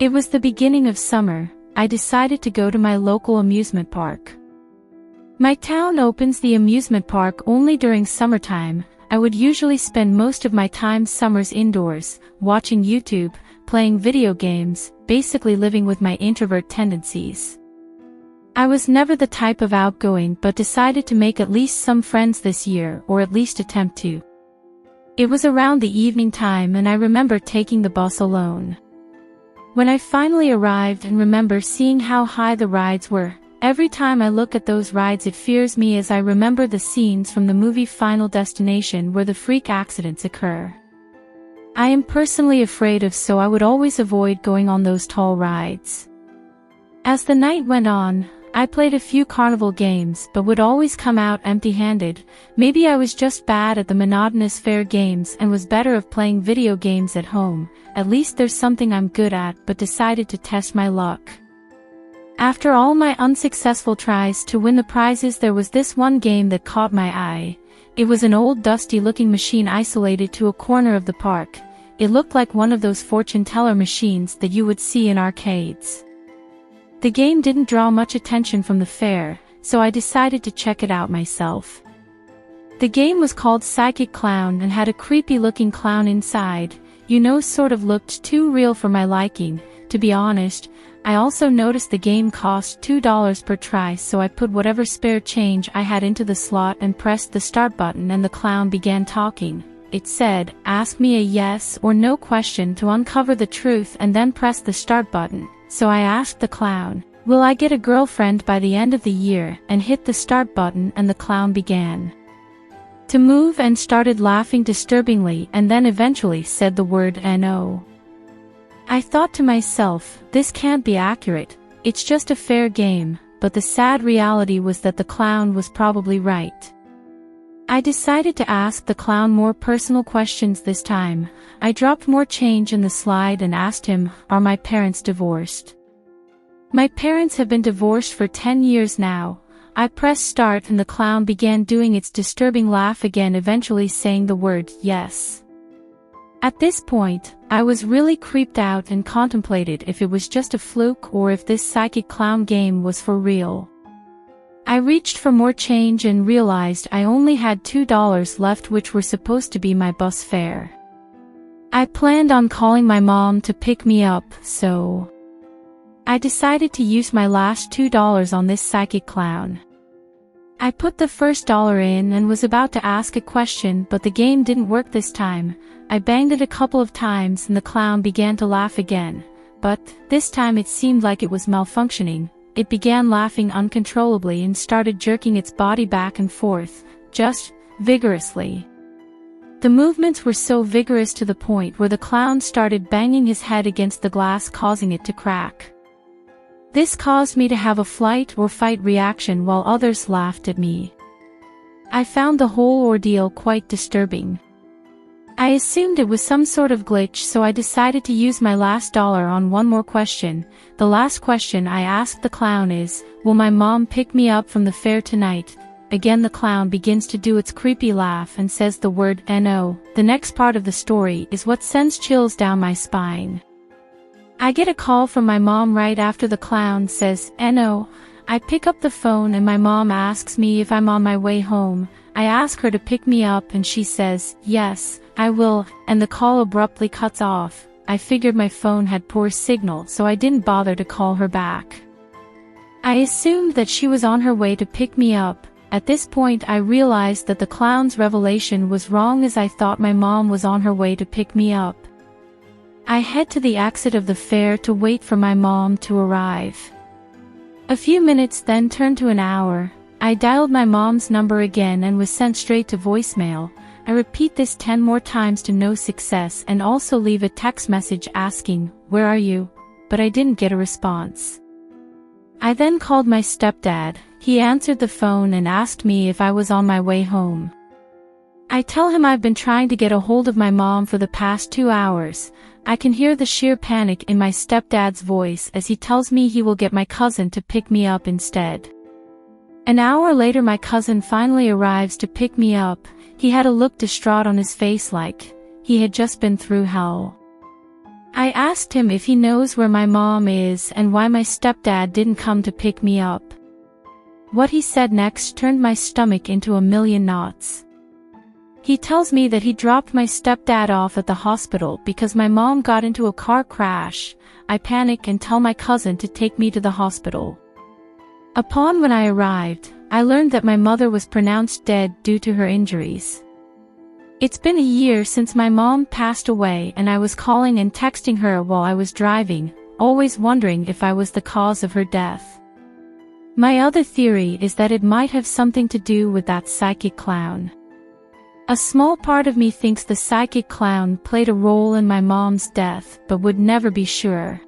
It was the beginning of summer. I decided to go to my local amusement park. My town opens the amusement park only during summertime. I would usually spend most of my time summers indoors, watching YouTube, playing video games, basically living with my introvert tendencies. I was never the type of outgoing but decided to make at least some friends this year, or at least attempt to. It was around the evening time and I remember taking the bus alone. When I finally arrived and remember seeing how high the rides were, every time I look at those rides it fears me as I remember the scenes from the movie Final Destination where the freak accidents occur. I am personally afraid of, so I would always avoid going on those tall rides. As the night went on, I played a few carnival games but would always come out empty-handed. Maybe I was just bad at the monotonous fair games and was better off playing video games at home. At least there's something I'm good at, but decided to test my luck. After all my unsuccessful tries to win the prizes, there was this one game that caught my eye. It was an old dusty-looking machine isolated to a corner of the park. It looked like one of those fortune teller machines that you would see in arcades. The game didn't draw much attention from the fair, so I decided to check it out myself. The game was called Psychic Clown and had a creepy-looking clown inside. Sort of looked too real for my liking, to be honest. I also noticed the game cost $2 per try, so I put whatever spare change I had into the slot and pressed the start button, and the clown began talking. It said, "Ask me a yes or no question to uncover the truth and then press the start button." So I asked the clown, "Will I get a girlfriend by the end of the year?" and hit the start button, and the clown began to move and started laughing disturbingly and then eventually said the word "no." I thought to myself, this can't be accurate, it's just a fair game, but the sad reality was that the clown was probably right. I decided to ask the clown more personal questions this time. I dropped more change in the slide and asked him, "Are my parents divorced?" "My parents have been divorced for 10 years now." I pressed start and the clown began doing its disturbing laugh again, eventually saying the word "yes." At this point, I was really creeped out and contemplated if it was just a fluke or if this psychic clown game was for real. I reached for more change and realized I only had $2 left, which were supposed to be my bus fare. I planned on calling my mom to pick me up, so I decided to use my last $2 on this psychic clown. I put the first dollar in and was about to ask a question, but the game didn't work this time. I banged it a couple of times and the clown began to laugh again, but this time it seemed like it was malfunctioning. It began laughing uncontrollably and started jerking its body back and forth, just vigorously. The movements were so vigorous to the point where the clown started banging his head against the glass, causing it to crack. This caused me to have a flight or fight reaction while others laughed at me. I found the whole ordeal quite disturbing. I assumed it was some sort of glitch, so I decided to use my last dollar on one more question. The last question I asked the clown is, "Will my mom pick me up from the fair tonight?" Again the clown begins to do its creepy laugh and says the word "no." The next part of the story is what sends chills down my spine. I get a call from my mom right after the clown says "no." I pick up the phone and my mom asks me if I'm on my way home. I ask her to pick me up and she says, "Yes, I will," and the call abruptly cuts off. I figured my phone had poor signal, so I didn't bother to call her back. I assumed that she was on her way to pick me up. At this point I realized that the clown's revelation was wrong, as I thought my mom was on her way to pick me up. I head to the exit of the fair to wait for my mom to arrive. A few minutes then turned to an hour. I dialed my mom's number again and was sent straight to voicemail. I repeat this 10 more times to no success and also leave a text message asking, "Where are you?" but I didn't get a response. I then called my stepdad. He answered the phone and asked me if I was on my way home. I tell him I've been trying to get a hold of my mom for the past 2 hours. I can hear the sheer panic in my stepdad's voice as he tells me he will get my cousin to pick me up instead. An hour later my cousin finally arrives to pick me up. He had a look distraught on his face, like he had just been through hell. I asked him if he knows where my mom is and why my stepdad didn't come to pick me up. What he said next turned my stomach into a million knots. He tells me that he dropped my stepdad off at the hospital because my mom got into a car crash. I panic and tell my cousin to take me to the hospital. When I arrived, I learned that my mother was pronounced dead due to her injuries. It's been a year since my mom passed away, and I was calling and texting her while I was driving, always wondering if I was the cause of her death. My other theory is that it might have something to do with that psychic clown. A small part of me thinks the psychic clown played a role in my mom's death, but would never be sure.